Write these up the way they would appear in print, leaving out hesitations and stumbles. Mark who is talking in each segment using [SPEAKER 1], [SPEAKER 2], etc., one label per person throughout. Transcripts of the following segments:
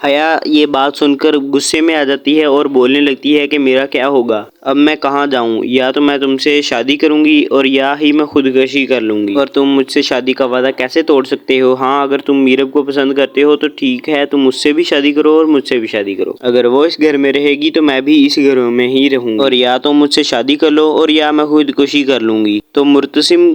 [SPEAKER 1] حیا یہ بات سن کر غصے میں آ جاتی ہے اور بولنے لگتی ہے کہ میرا کیا ہوگا، اب میں کہاں جاؤں، یا تو میں تم سے شادی کروں گی اور یا ہی میں خودکشی کر لوں گی، اور تم مجھ سے شادی کا وعدہ کیسے توڑ سکتے ہو؟ ہاں اگر تم میرب کو پسند کرتے ہو تو ٹھیک ہے، تم مجھ سے بھی شادی کرو اور مجھ سے بھی شادی کرو، اگر وہ اس گھر میں رہے گی تو میں بھی اس گھر میں ہی رہوں گی، اور یا تو مجھ سے شادی کر لو اور یا میں خودکشی کر لوں گی۔ تو مرتسم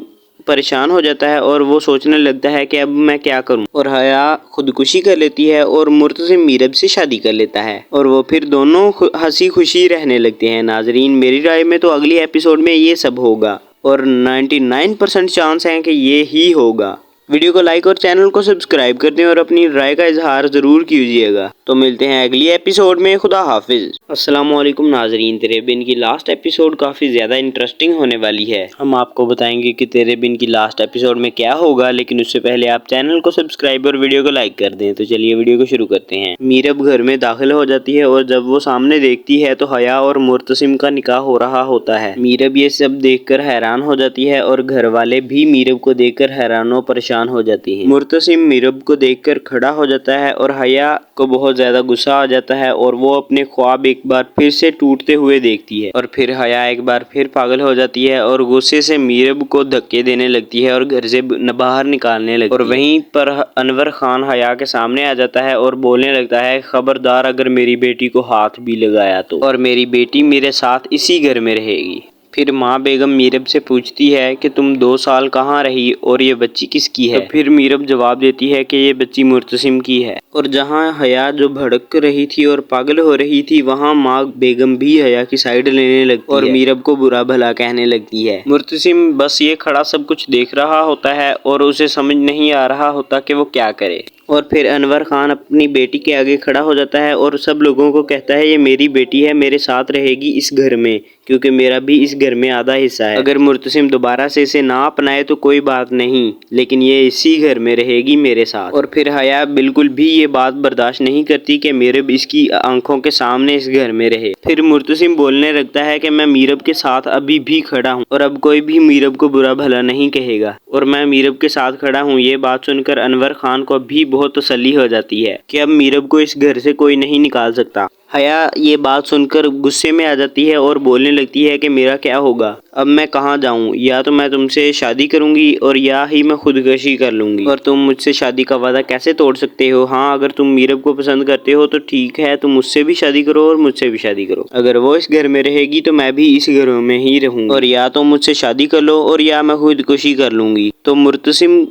[SPEAKER 1] پریشان ہو جاتا ہے اور وہ سوچنے لگتا ہے کہ اب میں کیا کروں، اور حیا خودکشی کر لیتی ہے اور مرتسم میرب سے شادی کر لیتا ہے، اور وہ پھر دونوں ہنسی خوشی رہنے لگتے ہیں۔ ناظرین میری رائے میں تو اگلی ایپیسوڈ میں یہ سب ہوگا، اور 99% چانس ہیں کہ یہ ہی ہوگا۔ ویڈیو کو لائک اور چینل کو سبسکرائب کر دیں اور اپنی رائے کا اظہار ضرور کیجیے گا۔ تو ملتے ہیں اگلی ایپیسوڈ میں، خدا حافظ۔ السلام علیکم ناظرین، تیرے بن کی لاسٹ ایپیسوڈ کافی زیادہ انٹرسٹنگ ہونے والی ہے۔ ہم آپ کو بتائیں گے کہ تیرے بن کی لاسٹ ایپیسوڈ میں کیا ہوگا، لیکن اس سے پہلے آپ چینل کو سبسکرائب اور ویڈیو کو لائک کر دیں۔ تو چلیے ویڈیو کو شروع کرتے ہیں۔ میرب گھر میں داخل ہو جاتی ہے اور جب وہ سامنے دیکھتی ہے تو حیا اور مرتسم کا نکاح ہو رہا ہوتا ہے۔ میرب یہ سب دیکھ کر حیران ہو جاتی ہے اور گھر والے بھی میرب کو دیکھ کر حیران و پریشان ہو جاتی ہیں۔ مرتسم میرب کو دیکھ کر کھڑا ہو جاتا ہے اور حیا کو بہت زیادہ غصہ آ جاتا ہے اور وہ اپنے خواب ایک بار پھر سے ٹوٹتے ہوئے دیکھتی ہے، اور پھر حیا ایک بار پھر پاگل ہو جاتی ہے اور غصے سے میرب کو دھکے دینے لگتی ہے اور گھر سے باہر نکالنے لگتی ہے، اور وہیں پر انور خان حیا کے سامنے آ جاتا ہے اور بولنے لگتا ہے خبردار اگر میری بیٹی کو ہاتھ بھی لگایا تو، اور میری بیٹی میرے ساتھ اسی گھر میں رہے گی۔ پھر ماں بیگم میرب سے پوچھتی ہے کہ تم 2 سال کہاں رہی اور یہ بچی کس کی ہے؟ تو پھر میرب جواب دیتی ہے کہ یہ بچی مرتسم کی ہے، اور جہاں حیا جو بھڑک رہی تھی اور پاگل ہو رہی تھی وہاں ماں بیگم بھی حیا کی سائیڈ لینے لگتی ہے اور میرب کو برا بھلا کہنے لگتی ہے۔ مرتسم بس یہ کھڑا سب کچھ دیکھ رہا ہوتا ہے اور اسے سمجھ نہیں آ رہا ہوتا کہ وہ کیا کرے، اور پھر انور خان اپنی بیٹی کے آگے کھڑا ہو جاتا ہے اور سب لوگوں کو کہتا ہے یہ میری بیٹی ہے، میرے ساتھ رہے گی اس گھر میں، کیونکہ میرا بھی اس گھر میں آدھا حصہ ہے، اگر مرتسم دوبارہ سے اسے نہ اپنائے تو کوئی بات نہیں، لیکن یہ اسی گھر میں رہے گی میرے ساتھ۔ اور پھر حیا بالکل بھی یہ بات برداشت نہیں کرتی کہ میرب اس کی آنکھوں کے سامنے اس گھر میں رہے۔ پھر مرتسم بولنے لگتا ہے کہ میں میرب کے ساتھ ابھی بھی کھڑا ہوں اور اب کوئی بھی میرب کو برا بھلا نہیں کہے گا، اور میں میرب کے ساتھ کھڑا ہوں۔ یہ بات سن کر انور خان کو بھی بہت تسلی ہو جاتی ہے کہ اب میرب کو اس گھر سے کوئی نہیں نکال سکتا۔ حیا یہ بات سن کر غصے میں آ جاتی ہے اور بولنے لگتی ہے کہ میرا کیا ہوگا، اب میں کہاں جاؤں، یا تو میں تم سے شادی کروں گی اور یا ہی میں خودکشی کر لوں گی، اور تم مجھ سے شادی کا وعدہ کیسے توڑ سکتے ہو؟ ہاں اگر تم میرب کو پسند کرتے ہو تو ٹھیک ہے، تم مجھ سے بھی شادی کرو اور مجھ سے بھی شادی کرو، اگر وہ اس گھر میں رہے گی تو میں بھی اس گھر میں ہی رہوں گی، اور یا تو مجھ سے شادی کر لو اور یا میں خودکشی کر لوں گی۔ تو مرتسم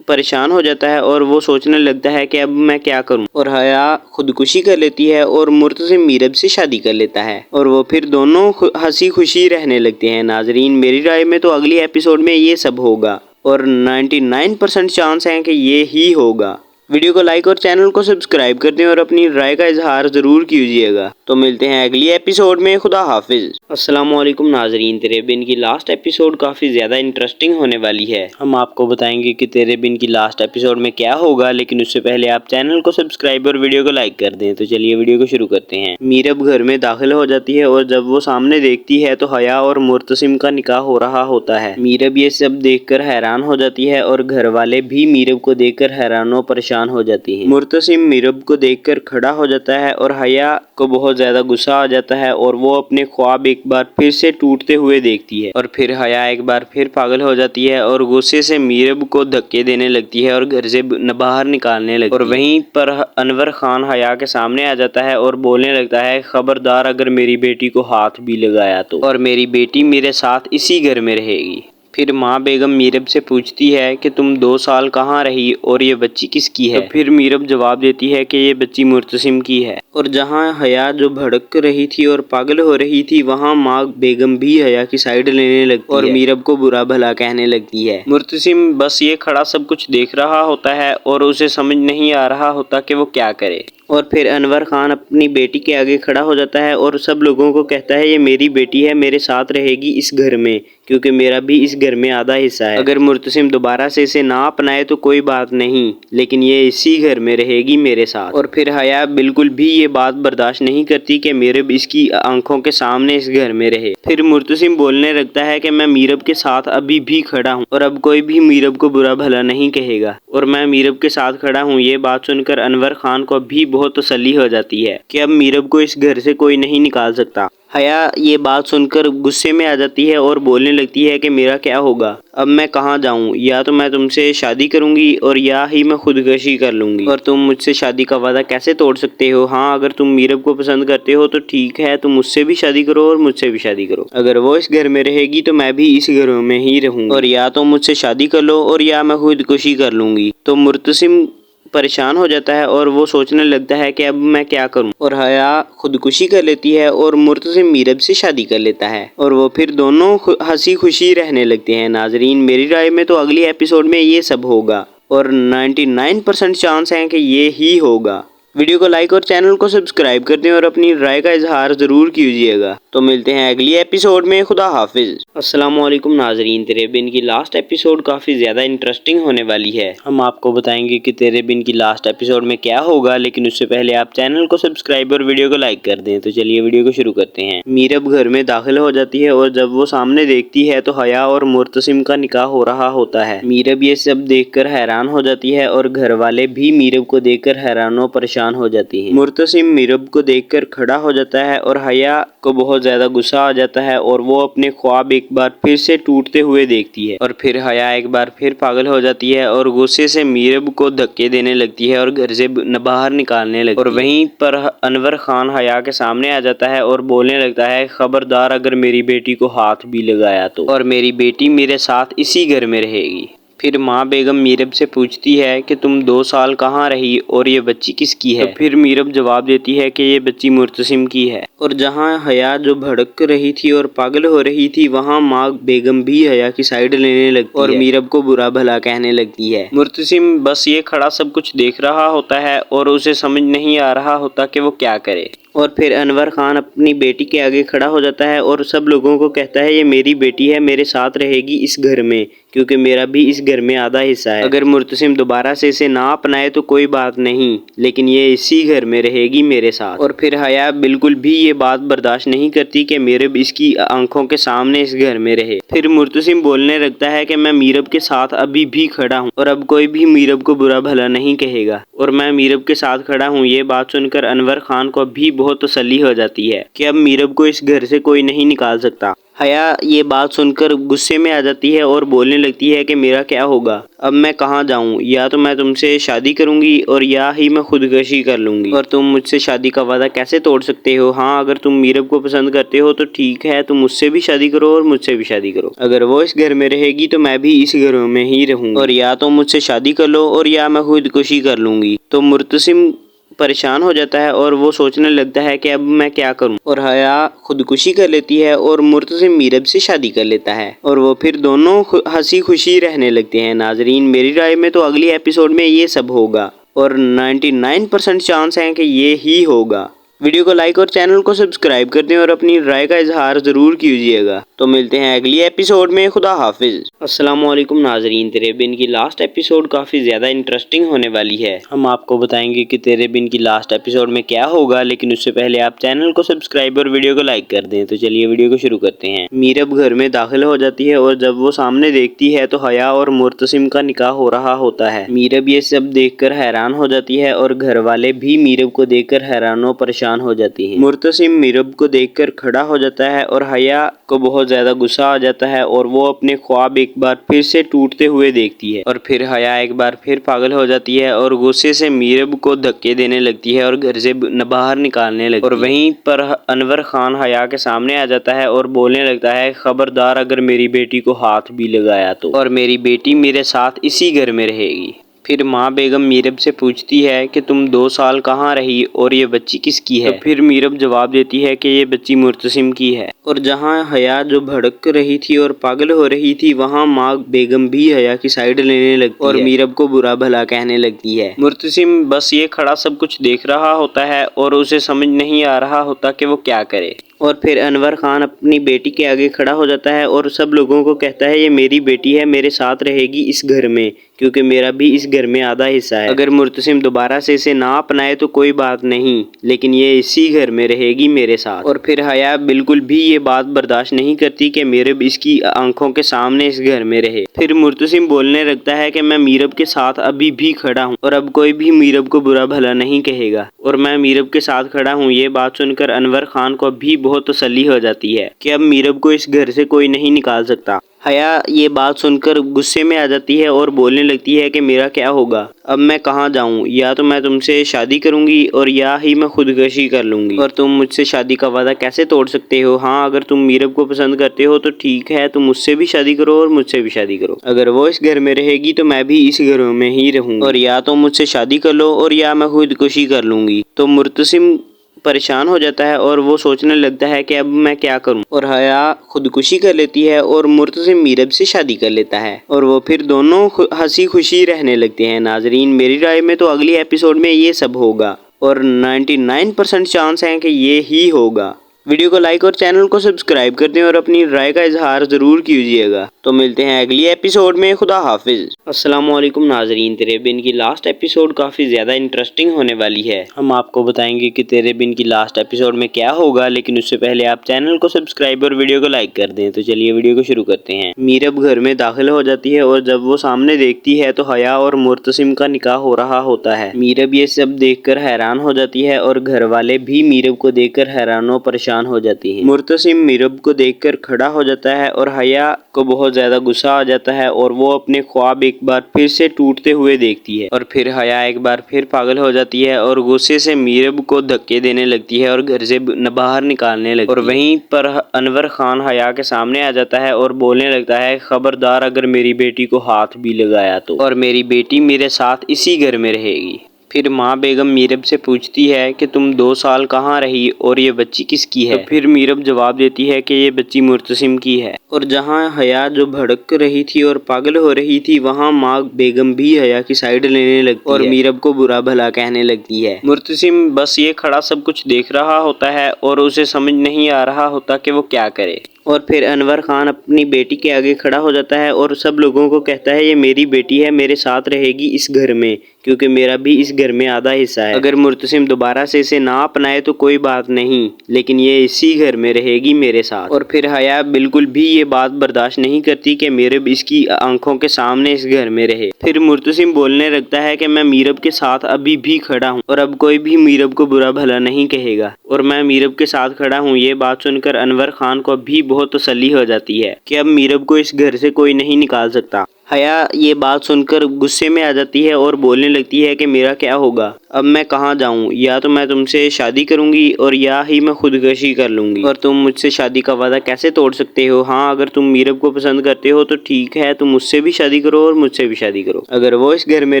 [SPEAKER 1] پریشان ہو جاتا ہے اور وہ سوچنے لگتا ہے کہ اب میں کیا کروں، اور حیا خودکشی کر لیتی ہے اور مرتسم میرب سے شادی کر لیتا ہے، اور وہ پھر دونوں ہنسی خوشی رہنے لگتے ہیں۔ ناظرین میری رائے میں تو اگلی ایپیسوڈ میں یہ سب ہوگا، اور 99% چانس ہیں کہ یہ ہی ہوگا۔ ویڈیو کو لائک اور چینل کو سبسکرائب کر دیں اور اپنی رائے کا اظہار ضرور کیجیے گا۔ تو ملتے ہیں اگلی ایپیسوڈ میں، خدا حافظ۔ السلام علیکم ناظرین، تیرے بن کی لاسٹ ایپیسوڈ کافی زیادہ انٹرسٹنگ ہونے والی ہے۔ ہم آپ کو بتائیں گے کہ تیرے بن کی لاسٹ ایپیسوڈ میں کیا ہوگا، لیکن اس سے پہلے آپ چینل کو سبسکرائب اور ویڈیو کو لائک کر دیں۔ تو چلیے ویڈیو کو شروع کرتے ہیں۔ میرب گھر میں داخل ہو جاتی ہے اور جب وہ سامنے دیکھتی ہے تو حیا اور مرتسم کا نکاح ہو رہا ہوتا ہے۔ میرب یہ سب دیکھ کر حیران ہو جاتی ہے اور گھر والے بھی میرب کو دیکھ کر حیران و پریشان ہو جاتی ہیں۔ مرتسم میرب کو دیکھ کر کھڑا ہو جاتا ہے اور حیا کو بہت زیادہ غصہ آ جاتا ہے اور وہ اپنے خواب ایک بار پھر سے ٹوٹتے ہوئے دیکھتی ہے، اور پھر حیا ایک بار پھر پاگل ہو جاتی ہے اور غصے سے میرب کو دھکے دینے لگتی ہے اور گھر سے باہر نکالنے لگتی ہے، اور وہیں پر انور خان حیا کے سامنے آ جاتا ہے اور بولنے لگتا ہے خبردار اگر میری بیٹی کو ہاتھ بھی لگایا تو، اور میری بیٹی میرے ساتھ اسی گھر میں رہے گی۔ پھر ماں بیگم میرب سے پوچھتی ہے کہ تم 2 سال کہاں رہی اور یہ بچی کس کی ہے؟ تو پھر میرب جواب دیتی ہے کہ یہ بچی مرتسم کی ہے، اور جہاں حیا جو بھڑک رہی تھی اور پاگل ہو رہی تھی وہاں ماں بیگم بھی حیا کی سائیڈ لینے لگتی ہے اور میرب کو برا بھلا کہنے لگتی ہے۔ مرتسم بس یہ کھڑا سب کچھ دیکھ رہا ہوتا ہے اور اسے سمجھ نہیں آ رہا ہوتا کہ وہ کیا کرے، اور پھر انور خان اپنی بیٹی کے آگے کھڑا ہو جاتا ہے اور سب لوگوں کو کہتا ہے یہ میری بیٹی ہے، میرے ساتھ رہے گی اس گھر میں، کیونکہ میرا بھی اس گھر میں آدھا حصہ ہے۔ اگر مرتسم دوبارہ سے اسے نہ اپنائے تو کوئی بات نہیں، لیکن یہ اسی گھر میں رہے گی میرے ساتھ۔ اور پھر حیا بالکل بھی یہ بات برداشت نہیں کرتی کہ میرب اس کی آنکھوں کے سامنے اس گھر میں رہے۔ پھر مرتسم بولنے لگتا ہے کہ میں میرب کے ساتھ ابھی بھی کھڑا ہوں اور اب کوئی بھی میرب کو برا بھلا نہیں کہے گا، اور میں میرب کے ساتھ کھڑا ہوں۔ یہ بات سن کر انور خان کو بھی بہت تسلی ہو جاتی ہے کہ اب میرب کو اس گھر سے کوئی نہیں نکال سکتا۔ حیا یہ بات سن کر غصے میں آ جاتی ہے اور بولنے لگتی ہے کہ میرا کیا ہوگا، اب میں کہاں جاؤں؟ یا تو میں تم سے شادی کروں گی اور یا ہی میں خودکشی کر لوں گی، اور تم مجھ سے شادی کا وعدہ کیسے توڑ سکتے ہو؟ ہاں، اگر تم میرب کو پسند کرتے ہو تو ٹھیک ہے، تم مجھ سے بھی شادی کرو اور مجھ سے بھی شادی کرو۔ اگر وہ اس گھر میں رہے گی تو میں بھی اس گھر میں ہی رہوں گی، اور یا تو مجھ سے شادی کر لو اور یا میں خودکشی کر لوں گی۔ تو مرتسم پریشان ہو جاتا ہے اور وہ سوچنے لگتا ہے کہ اب میں کیا کروں، اور حیا خودکشی کر لیتی ہے اور مرتسم میرب سے شادی کر لیتا ہے، اور وہ پھر دونوں ہنسی خوشی رہنے لگتے ہیں۔ ناظرین، میری رائے میں تو اگلی ایپیسوڈ میں یہ سب ہوگا، اور 99% چانس ہیں کہ یہ ہی ہوگا۔ ویڈیو کو لائک اور چینل کو سبسکرائب کر دیں اور اپنی رائے کا اظہار ضرور کیجیے گا۔ تو ملتے ہیں اگلی ایپیسوڈ میں۔ خدا حافظ۔ السلام علیکم ناظرین، تیرے بن کی لاسٹ ایپیسوڈ کافی زیادہ انٹرسٹنگ ہونے والی ہے۔ ہم آپ کو بتائیں گے کہ تیرے بن کی لاسٹ ایپیسوڈ میں کیا ہوگا، لیکن اس سے پہلے آپ چینل کو سبسکرائب اور ویڈیو کو لائک کر دیں۔ تو چلیے ویڈیو کو شروع کرتے ہیں۔ میرب گھر میں داخل ہو جاتی ہے اور جب وہ سامنے دیکھتی ہے تو حیا اور مرتسم کا نکاح ہو رہا ہوتا ہے۔ میرب یہ سب دیکھ کر حیران ہو جاتی ہے اور گھر والے بھی میرب کو دیکھ کر حیران و پریشان ہو جاتی ہیں۔ مرتسم میرب کو دیکھ کر کھڑا ہو جاتا ہے اور حیا کو بہت زیادہ غصہ آ جاتا ہے اور وہ اپنے خواب ایک بار پھر سے ٹوٹتے ہوئے دیکھتی ہے، اور پھر حیا ایک بار پھر پاگل ہو جاتی ہے اور غصے سے میرب کو دھکے دینے لگتی ہے اور گھر سے باہر نکالنے لگتی ہے۔ اور وہیں پر انور خان حیا کے سامنے آ جاتا ہے اور بولنے لگتا ہے، خبردار اگر میری بیٹی کو ہاتھ بھی لگایا تو، اور میری بیٹی میرے ساتھ اسی گھر میں رہے گی۔ پھر ماں بیگم میرب سے پوچھتی ہے کہ تم 2 سال کہاں رہی اور یہ بچی کس کی ہے؟ تو پھر میرب جواب دیتی ہے کہ یہ بچی مرتسم کی ہے۔ اور جہاں حیا جو بھڑک رہی تھی اور پاگل ہو رہی تھی، وہاں ماں بیگم بھی حیا کی سائیڈ لینے لگتی ہے اور میرب کو برا بھلا کہنے لگتی ہے۔ مرتسم بس یہ کھڑا سب کچھ دیکھ رہا ہوتا ہے اور اسے سمجھ نہیں آ رہا ہوتا کہ وہ کیا کرے۔ اور پھر انور خان اپنی بیٹی کے آگے کھڑا ہو جاتا ہے اور سب لوگوں کو کہتا ہے، یہ میری بیٹی ہے، میرے ساتھ رہے گی اس گھر میں، کیونکہ میرا بھی اس گھر میں آدھا حصہ ہے۔ اگر مرتسم دوبارہ سے اسے نہ اپنائے تو کوئی بات نہیں، لیکن یہ اسی گھر میں رہے گی میرے ساتھ۔ اور پھر حیا بالکل بھی یہ بات برداشت نہیں کرتی کہ میرب اس کی آنکھوں کے سامنے اس گھر میں رہے۔ پھر مرتسم بولنے لگتا ہے کہ میں میرب کے ساتھ ابھی بھی کھڑا ہوں اور اب کوئی بھی میرب کو برا بھلا نہیں کہے گا، اور میں میرب کے ساتھ کھڑا ہوں۔ یہ بات سن کر انور خان کو بھی بہت تسلی ہو جاتی ہے کہ اب میرب کو اس گھر سے کوئی نہیں نکال سکتا۔ حیا یہ بات سن کر غصے میں آ جاتی ہے اور بولنے لگتی ہے کہ میرا کیا ہوگا، اب میں کہاں جاؤں؟ یا تو میں تم سے شادی کروں گی اور یا ہی میں خودکشی کر لوں گی، اور تم مجھ سے شادی کا وعدہ کیسے توڑ سکتے ہو؟ ہاں، اگر تم میرب کو پسند کرتے ہو تو ٹھیک ہے، تم مجھ سے بھی شادی کرو اور مجھ سے بھی شادی کرو۔ اگر وہ اس گھر میں رہے گی تو میں بھی اس گھر میں ہی رہوں گی، اور یا تو مجھ سے شادی کر لو اور یا میں خودکشی کر لوں گی۔ تو مرتسم پریشان ہو جاتا ہے اور وہ سوچنے لگتا ہے کہ اب میں کیا کروں، اور حیا خودکشی کر لیتی ہے اور مرتسم میرب سے شادی کر لیتا ہے، اور وہ پھر دونوں ہنسی خوشی رہنے لگتے ہیں۔ ناظرین، میری رائے میں تو اگلی ایپیسوڈ میں یہ سب ہوگا، اور 99% چانس ہیں کہ یہ ہی ہوگا۔ ویڈیو کو لائک اور چینل کو سبسکرائب کر دیں اور اپنی رائے کا اظہار ضرور کیجیے گا۔ تو ملتے ہیں اگلی ایپیسوڈ میں۔ خدا حافظ۔ السلام علیکم ناظرین، تیرے بن کی لاسٹ ایپیسوڈ کافی زیادہ انٹرسٹنگ ہونے والی ہے۔ ہم آپ کو بتائیں گے کہ تیرے بن کی لاسٹ ایپیسوڈ میں کیا ہوگا، لیکن اس سے پہلے آپ چینل کو سبسکرائب اور ویڈیو کو لائک کر دیں۔ تو چلیے ویڈیو کو شروع کرتے ہیں۔ میرب گھر میں داخل ہو جاتی ہے اور جب وہ سامنے دیکھتی ہے تو حیا اور مرتسم کا نکاح ہو رہا ہوتا ہے۔ میرب یہ سب دیکھ کر حیران ہو جاتی ہے اور گھر والے بھی میرب کو دیکھ کر حیران و پریشان ہو جاتی ہیں۔ مرتسم میرب کو دیکھ کر کھڑا ہو جاتا ہے اور حیا کو بہت زیادہ غصہ آ جاتا ہے اور وہ اپنے خواب ایک بار پھر سے ٹوٹتے ہوئے دیکھتی ہے، اور پھر حیا ایک بار پھر پاگل ہو جاتی ہے اور غصے سے میرب کو دھکے دینے لگتی ہے اور گھر سے باہر نکالنے لگتی ہے۔ اور وہیں پر انور خان حیا کے سامنے آ جاتا ہے اور بولنے لگتا ہے، خبردار اگر میری بیٹی کو ہاتھ بھی لگایا تو، اور میری بیٹی میرے ساتھ اسی گھر میں رہے گی۔ پھر ماں بیگم میرب سے پوچھتی ہے کہ تم 2 سال کہاں رہی اور یہ بچی کس کی ہے؟ تو پھر میرب جواب دیتی ہے کہ یہ بچی مرتسم کی ہے۔ اور جہاں حیا جو بھڑک رہی تھی اور پاگل ہو رہی تھی، وہاں ماں بیگم بھی حیا کی سائیڈ لینے لگتی ہے اور میرب کو برا بھلا کہنے لگتی ہے۔ مرتسم بس یہ کھڑا سب کچھ دیکھ رہا ہوتا ہے اور اسے سمجھ نہیں آ رہا ہوتا کہ وہ کیا کرے۔ اور پھر انور خان اپنی بیٹی کے آگے کھڑا ہو جاتا ہے اور سب لوگوں کو کہتا ہے یہ میری بیٹی ہے، میرے ساتھ رہے گی اس گھر میں، کیونکہ میرا بھی اس گھر میں آدھا حصہ ہے۔ اگر مرتسم دوبارہ سے اسے نہ اپنائے تو کوئی بات نہیں، لیکن یہ اسی گھر میں رہے گی میرے ساتھ۔ اور پھر حیا بالکل بھی یہ بات برداشت نہیں کرتی کہ میرب اس کی آنکھوں کے سامنے اس گھر میں رہے۔ پھر مرتسم بولنے لگتا ہے کہ میں میرب کے ساتھ ابھی بھی کھڑا ہوں اور اب کوئی بھی میرب کو برا بھلا نہیں کہے گا، اور میں میرب کے ساتھ کھڑا ہوں۔ یہ بات سن کر انور خان کو بھی بہت تسلی ہو جاتی ہے کہ اب میرب کو اس گھر سے کوئی نہیں نکال سکتا۔ حیا یہ بات سن کر غصے میں آ جاتی ہے اور بولنے لگتی ہے کہ میرا کیا ہوگا، اب میں کہاں جاؤں، یا تو میں تم سے شادی کروں گی اور یا ہی میں خودکشی کر لوں گی، اور تم مجھ سے شادی کا وعدہ کیسے توڑ سکتے ہو؟ ہاں اگر تم میرب کو پسند کرتے ہو تو ٹھیک ہے، تم مجھ سے بھی شادی کرو اور مجھ سے بھی شادی کرو، اگر وہ اس گھر میں رہے گی تو میں بھی اس گھر میں ہی رہوں گی، اور یا تو مجھ سے شادی کر لو اور یا میں خودکشی کر لوں گی۔ تو مرتسم پریشان ہو جاتا ہے اور وہ سوچنے لگتا ہے کہ اب میں کیا کروں، اور حیا خودکشی کر لیتی ہے اور مرتسم میرب سے شادی کر لیتا ہے، اور وہ پھر دونوں ہنسی خوشی رہنے لگتے ہیں۔ ناظرین میری رائے میں تو اگلی ایپیسوڈ میں یہ سب ہوگا، اور 99% چانس ہیں کہ یہ ہی ہوگا۔ ویڈیو کو لائک اور چینل کو سبسکرائب کر دیں اور اپنی رائے کا اظہار ضرور کیجیے گا۔ تو ملتے ہیں اگلی ایپیسوڈ میں، خدا حافظ۔ السلام علیکم ناظرین، تیرے بن کی لاسٹ ایپیسوڈ کافی زیادہ انٹرسٹنگ ہونے والی ہے۔ ہم آپ کو بتائیں گے کہ تیرے بن کی لاسٹ ایپیسوڈ میں کیا ہوگا، لیکن اس سے پہلے آپ چینل کو سبسکرائب اور ویڈیو کو لائک کر دیں۔ تو چلیے ویڈیو کو شروع کرتے ہیں۔ میرب گھر میں داخل ہو جاتی ہے اور جب وہ سامنے دیکھتی ہے تو حیا اور مرتسم کا نکاح ہو رہا ہوتا ہے۔ میرب یہ سب دیکھ کر حیران ہو جاتی ہے اور گھر والے بھی میرب کو دیکھ کر حیران و پریشان ہو جاتی ہیں۔ مرتسم میرب کو دیکھ کر کھڑا ہو جاتا ہے اور حیا کو بہت زیادہ غصہ آ جاتا ہے اور وہ اپنے خواب ایک بار پھر سے ٹوٹتے ہوئے دیکھتی ہے، اور پھر حیا ایک بار پھر پاگل ہو جاتی ہے اور غصے سے میرب کو دھکے دینے لگتی ہے اور گھر سے باہر نکالنے لگتی ہے۔ اور وہیں پر انور خان حیا کے سامنے آ جاتا ہے اور بولنے لگتا ہے خبردار اگر میری بیٹی کو ہاتھ بھی لگایا تو، اور میری بیٹی میرے ساتھ اسی گھر میں رہے گی۔ پھر ماں بیگم میرب سے پوچھتی ہے کہ تم 2 سال کہاں رہی اور یہ بچی کس کی ہے؟ تو پھر میرب جواب دیتی ہے کہ یہ بچی مرتسم کی ہے، اور جہاں حیا جو بھڑک رہی تھی اور پاگل ہو رہی تھی وہاں ماں بیگم بھی حیا کی سائیڈ لینے لگتی ہے اور میرب کو برا بھلا کہنے لگتی ہے۔ مرتسم بس یہ کھڑا سب کچھ دیکھ رہا ہوتا ہے اور اسے سمجھ نہیں آ رہا ہوتا کہ وہ کیا کرے، اور پھر انور خان اپنی بیٹی کے آگے کھڑا ہو جاتا ہے اور سب لوگوں کو کہتا ہے یہ میری بیٹی ہے، میرے ساتھ رہے گی اس گھر میں، کیونکہ میرا بھی اس گھر میں آدھا حصہ ہے۔ اگر مرتسم دوبارہ سے اسے نہ اپنائے تو کوئی بات نہیں، لیکن یہ اسی گھر میں رہے گی میرے ساتھ۔ اور پھر حیا بالکل بھی یہ بات برداشت نہیں کرتی کہ میرب اس کی آنکھوں کے سامنے اس گھر میں رہے۔ پھر مرتسم بولنے لگتا ہے کہ میں میرب کے ساتھ ابھی بھی کھڑا ہوں اور اب کوئی بھی میرب کو برا بھلا نہیں کہے گا، اور میں میرب کے ساتھ کھڑا ہوں۔ یہ بات سن کر انور خان کو بھی بہت تسلی ہو جاتی ہے کہ اب میرب کو اس گھر سے کوئی نہیں نکال سکتا۔ حیا یہ بات سن کر غصے میں آ جاتی ہے اور بولنے لگتی ہے کہ میرا کیا ہوگا، اب میں کہاں جاؤں، یا تو میں تم سے شادی کروں گی اور یا ہی میں خودکشی کر لوں گی، اور تم مجھ سے شادی کا وعدہ کیسے توڑ سکتے ہو؟ ہاں اگر تم میرب کو پسند کرتے ہو تو ٹھیک ہے، تم مجھ سے بھی شادی کرو اور مجھ سے بھی شادی کرو، اگر وہ اس گھر میں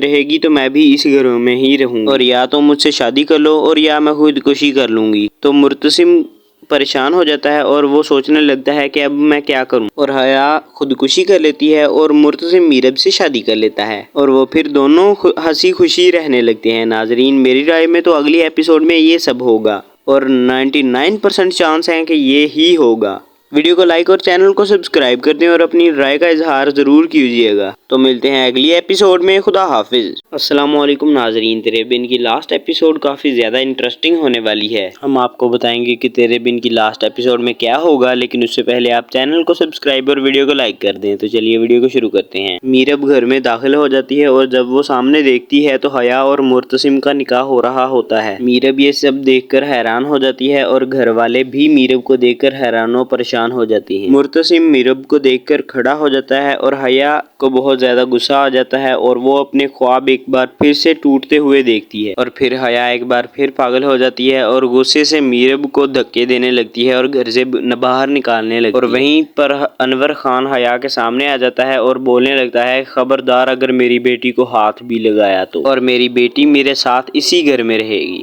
[SPEAKER 1] رہے گی تو میں بھی اس گھر میں ہی رہوں گی، اور یا تو مجھ سے شادی کر لو اور یا میں خودکشی کر لوں گی۔ تو مرتسم پریشان ہو جاتا ہے اور وہ سوچنے لگتا ہے کہ اب میں کیا کروں، اور حیا خودکشی کر لیتی ہے اور مرتسم میرب سے شادی کر لیتا ہے، اور وہ پھر دونوں ہنسی خوشی رہنے لگتے ہیں۔ ناظرین میری رائے میں تو اگلی ایپیسوڈ میں یہ سب ہوگا، اور 99% چانس ہیں کہ یہ ہی ہوگا۔ ویڈیو کو لائک اور چینل کو سبسکرائب کر دیں اور اپنی رائے کا اظہار ضرور کیجیے گا۔ تو ملتے ہیں اگلی ایپیسوڈ میں، خدا حافظ۔ السلام علیکم ناظرین، تیرے بن کی لاسٹ ایپیسوڈ کافی زیادہ انٹرسٹنگ ہونے والی ہے۔ ہم آپ کو بتائیں گے کہ تیرے بن کی لاسٹ ایپیسوڈ میں کیا ہوگا، لیکن اس سے پہلے آپ چینل کو سبسکرائب اور ویڈیو کو لائک کر دیں۔ تو چلیے ویڈیو کو شروع کرتے ہیں۔ میرب گھر میں داخل ہو جاتی ہے اور جب وہ سامنے دیکھتی ہے تو حیا اور مرتسم کا نکاح ہو رہا ہوتا ہے۔ میرب یہ سب دیکھ کر حیران ہو جاتی ہے اور گھر والے بھی میرب کو دیکھ کر حیران و پریشان ہو جاتی ہیں۔ مرتسم میرب کو دیکھ کر کھڑا ہو جاتا ہے اور حیا کو بہت زیادہ غصہ آ جاتا ہے اور وہ اپنے خواب ایک بار پھر سے ٹوٹتے ہوئے دیکھتی ہے، اور پھر حیا ایک بار پھر پاگل ہو جاتی ہے اور غصے سے میرب کو دھکے دینے لگتی ہے اور گھر سے باہر نکالنے لگتی ہے۔ اور وہیں پر انور خان حیا کے سامنے آ جاتا ہے اور بولنے لگتا ہے خبردار اگر میری بیٹی کو ہاتھ بھی لگایا تو، اور میری بیٹی میرے ساتھ اسی گھر میں رہے گی۔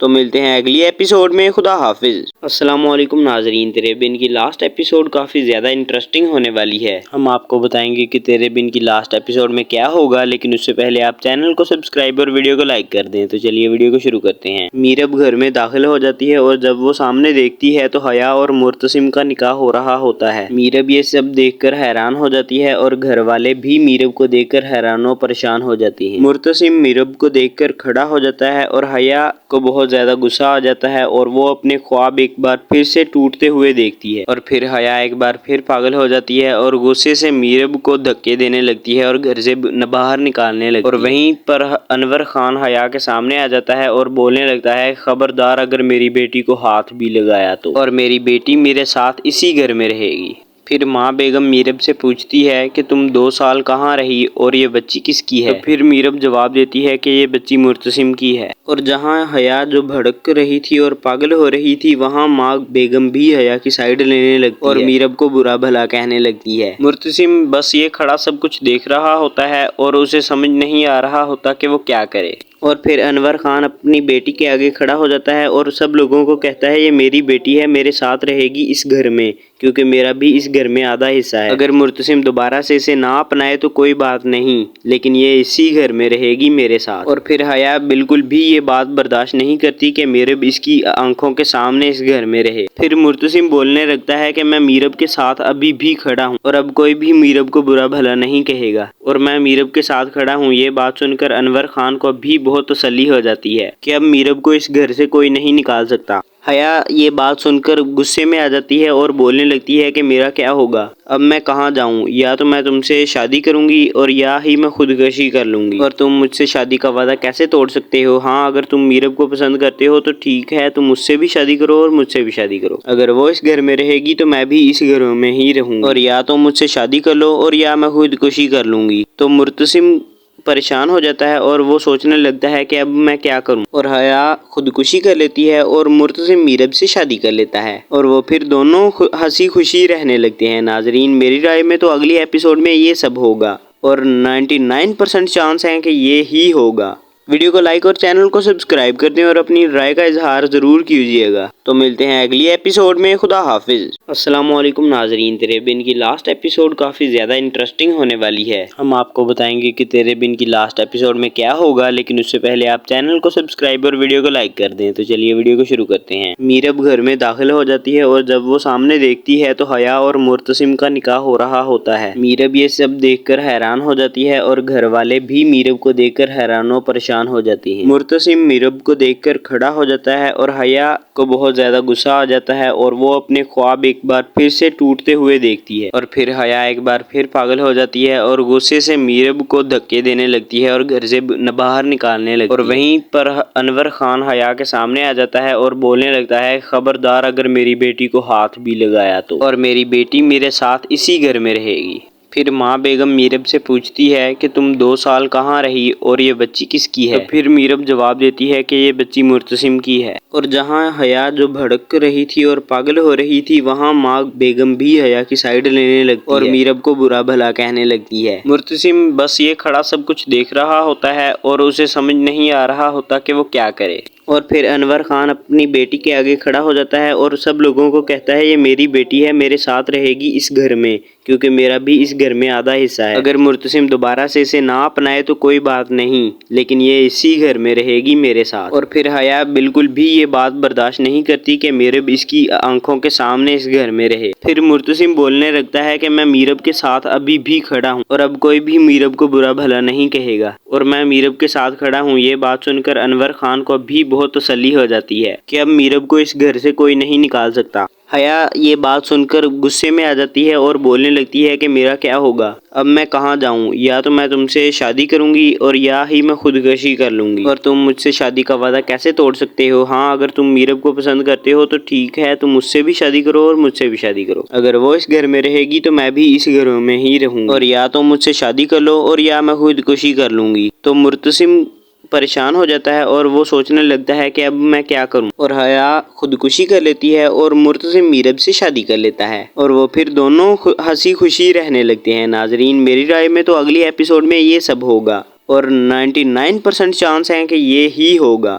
[SPEAKER 1] تو ملتے ہیں اگلی ایپیسوڈ میں. خدا حافظ. السلام علیکم ناظرین، تیرے بن کی لاسٹ ایپیسوڈ کافی زیادہ انٹرسٹنگ ہونے والی ہے. ہم آپ کو بتائیں گے کہ تیرے بن کی لاسٹ ایپیسوڈ میں کیا ہوگا، لیکن اس سے پہلے آپ چینل کو سبسکرائب اور ویڈیو کو لائک کر دیں. تو چلیے ویڈیو کو شروع کرتے ہیں. میرب گھر میں داخل ہو جاتی ہے اور جب وہ سامنے دیکھتی ہے تو حیا اور مرتسم کا نکاح ہو رہا ہوتا ہے. میرب یہ سب دیکھ کر حیران ہو جاتی ہے اور گھر والے بھی میرب کو دیکھ کر حیران و پریشان ہو جاتی ہیں. مرتسم میرب کو دیکھ کر کھڑا ہو جاتا ہے اور حیا کو بہت زیادہ غصہ آ جاتا ہے اور وہ اپنے خواب ایک بار پھر سے ٹوٹتے ہوئے دیکھتی ہے. اور پھر حیا ایک بار پھر پاگل ہو جاتی ہے اور غصے سے میرب کو دھکے دینے لگتی ہے اور گھر سے باہر نکالنے لگتی ہے. اور وہیں پر انور خان حیا کے سامنے آ جاتا ہے اور بولنے لگتا ہے، خبردار اگر میری بیٹی کو ہاتھ بھی لگایا تو، اور میری بیٹی میرے ساتھ اسی گھر میں رہے گی. پھر ماں بیگم میرب سے پوچھتی ہے کہ تم 2 سال کہاں رہی اور یہ بچی کس کی ہے؟ تو پھر میرب جواب دیتی ہے کہ یہ بچی مرتسم کی ہے. اور جہاں حیا جو بھڑک رہی تھی اور پاگل ہو رہی تھی، وہاں ماں بیگم بھی حیا کی سائیڈ لینے لگتی ہے اور میرب کو برا بھلا کہنے لگتی ہے. مرتسم بس یہ کھڑا سب کچھ دیکھ رہا ہوتا ہے اور اسے سمجھ نہیں آ رہا ہوتا کہ وہ کیا کرے. اور پھر انور خان اپنی بیٹی کے آگے کھڑا ہو جاتا ہے اور سب لوگوں کو کہتا ہے، یہ میری بیٹی ہے، میرے ساتھ رہے گی اس گھر میں، کیونکہ میرا بھی اس گھر میں آدھا حصہ ہے. اگر مرتسم دوبارہ سے اسے نہ اپنائے تو کوئی بات نہیں، لیکن یہ اسی گھر میں رہے گی میرے ساتھ. اور پھر حیا بالکل بھی یہ بات برداشت نہیں کرتی کہ میرب اس کی آنکھوں کے سامنے اس گھر میں رہے. پھر مرتسم بولنے لگتا ہے کہ میں میرب کے ساتھ ابھی بھی کھڑا ہوں اور اب کوئی بھی میرب کو برا بھلا نہیں کہے گا، اور میں میرب کے ساتھ کھڑا ہوں. یہ بات سن کر انور خان کو بھی بہت تسلی ہو جاتی ہے کہ اب میرب کو اس گھر سے کوئی نہیں نکال سکتا. حیا یہ بات سن کر غصے میں آ جاتی ہے اور بولنے لگتی ہے کہ میرا کیا ہوگا، اب میں کہاں جاؤں، یا تو میں تم سے شادی کروں گی اور یا ہی میں خودکشی کر لوں گی، اور تم مجھ سے شادی کا وعدہ کیسے توڑ سکتے ہو؟ ہاں اگر تم میرب کو پسند کرتے ہو تو ٹھیک ہے، تم مجھ سے بھی شادی کرو اور مجھ سے بھی شادی کرو. اگر وہ اس گھر میں رہے گی تو میں بھی اس گھر میں ہی رہوں گی، اور یا تو مجھ سے شادی کر لو اور یا میں خودکشی کر لوں گی. تو مرتسم پریشان ہو جاتا ہے اور وہ سوچنے لگتا ہے کہ اب میں کیا کروں، اور حیا خودکشی کر لیتی ہے اور مرتسم میرب سے شادی کر لیتا ہے اور وہ پھر دونوں ہنسی خوشی رہنے لگتے ہیں. ناظرین میری رائے میں تو اگلی ایپیسوڈ میں یہ سب ہوگا اور 99% چانس ہیں کہ یہ ہی ہوگا. ویڈیو کو لائک اور چینل کو سبسکرائب کر دیں اور اپنی رائے کا اظہار ضرور کیجیے گا. تو ملتے ہیں اگلی ایپیسوڈ میں. خدا حافظ. السلام علیکم ناظرین، تیرے بن کی لاسٹ ایپیسوڈ کافی زیادہ انٹرسٹنگ ہونے والی ہے. ہم آپ کو بتائیں گے کہ تیرے بن کی لاسٹ ایپیسوڈ میں کیا ہوگا، لیکن اس سے پہلے آپ چینل کو سبسکرائب اور ویڈیو کو لائک کر دیں. تو چلیے ویڈیو کو شروع کرتے ہیں. میرب گھر میں داخل ہو جاتی ہے اور جب وہ سامنے دیکھتی ہے تو حیا اور مرتسم کا نکاح ہو رہا ہوتا ہے. میرب یہ سب دیکھ کر حیران ہو جاتی ہے اور گھر والے بھی میرب کو دیکھ کر حیران و پریشان ہو جاتی ہیں. مرتسم میرب کو دیکھ کر کھڑا ہو جاتا ہے اور حیا کو بہت زیادہ غصہ آ جاتا ہے اور وہ اپنے خواب ایک بار پھر سے ٹوٹتے ہوئے دیکھتی ہے. اور پھر حیا ایک بار پھر پاگل ہو جاتی ہے اور غصے سے میرب کو دھکے دینے لگتی ہے اور گھر سے باہر نکالنے لگتی ہے. اور وہیں پر انور خان حیا کے سامنے آ جاتا ہے اور بولنے لگتا ہے، خبردار اگر میری بیٹی کو ہاتھ بھی لگایا تو، اور میری بیٹی میرے ساتھ اسی گھر میں رہے گی. پھر ماں بیگم میرب سے پوچھتی ہے کہ تم 2 سال کہاں رہی اور یہ بچی کس کی ہے؟ تو پھر میرب جواب دیتی ہے کہ یہ بچی مرتسم کی ہے. اور جہاں حیا جو بھڑک رہی تھی اور پاگل ہو رہی تھی، وہاں ماں بیگم بھی حیا کی سائیڈ لینے لگتی ہے اور میرب کو برا بھلا کہنے لگتی ہے. مرتسم بس یہ کھڑا سب کچھ دیکھ رہا ہوتا ہے اور اسے سمجھ نہیں آ رہا ہوتا کہ وہ کیا کرے. اور پھر انور خان اپنی بیٹی کے آگے کھڑا ہو جاتا ہے اور سب لوگوں کو کہتا ہے، یہ میری بیٹی ہے، میرے ساتھ رہے گی اس گھر میں، کیونکہ میرا بھی اس گھر میں آدھا حصہ ہے. اگر مرتسم دوبارہ سے اسے نہ اپنائے تو کوئی بات نہیں، لیکن یہ اسی گھر میں رہے گی میرے ساتھ. اور پھر حیا بالکل بھی یہ بات برداشت نہیں کرتی کہ میرب اس کی آنکھوں کے سامنے اس گھر میں رہے. پھر مرتسم بولنے لگتا ہے کہ میں میرب کے ساتھ ابھی بھی کھڑا ہوں اور اب کوئی بھی میرب کو برا بھلا نہیں کہے گا، اور میں میرب کے ساتھ کھڑا ہوں. یہ بات سن کر انور خان کو بھی بہت تسلی ہو جاتی ہے کہ اب میرب کو اس گھر سے کوئی نہیں نکال سکتا. حیا یہ بات سن کر غصے میں آ جاتی ہے اور بولنے لگتی ہے کہ میرا کیا ہوگا، اب میں کہاں جاؤں، یا تو میں تم سے شادی کروں گی اور یا ہی میں خودکشی کر لوں گی، اور تم مجھ سے شادی کا وعدہ کیسے توڑ سکتے ہو؟ ہاں اگر تم میرب کو پسند کرتے ہو تو ٹھیک ہے، تم مجھ سے بھی شادی کرو اور مجھ سے بھی شادی کرو. اگر وہ اس گھر میں رہے گی تو میں بھی اس گھر میں ہی رہوں گی، اور یا تو مجھ سے شادی کر لو اور یا میں خودکشی کر لوں گی. تو مرتسم پریشان ہو جاتا ہے اور وہ سوچنے لگتا ہے کہ اب میں کیا کروں، اور حیا خودکشی کر لیتی ہے اور مرتسم میرب سے شادی کر لیتا ہے اور وہ پھر دونوں ہنسی خوشی رہنے لگتے ہیں. ناظرین میری رائے میں تو اگلی ایپیسوڈ میں یہ سب ہوگا اور 99% چانس ہیں کہ یہ ہی ہوگا.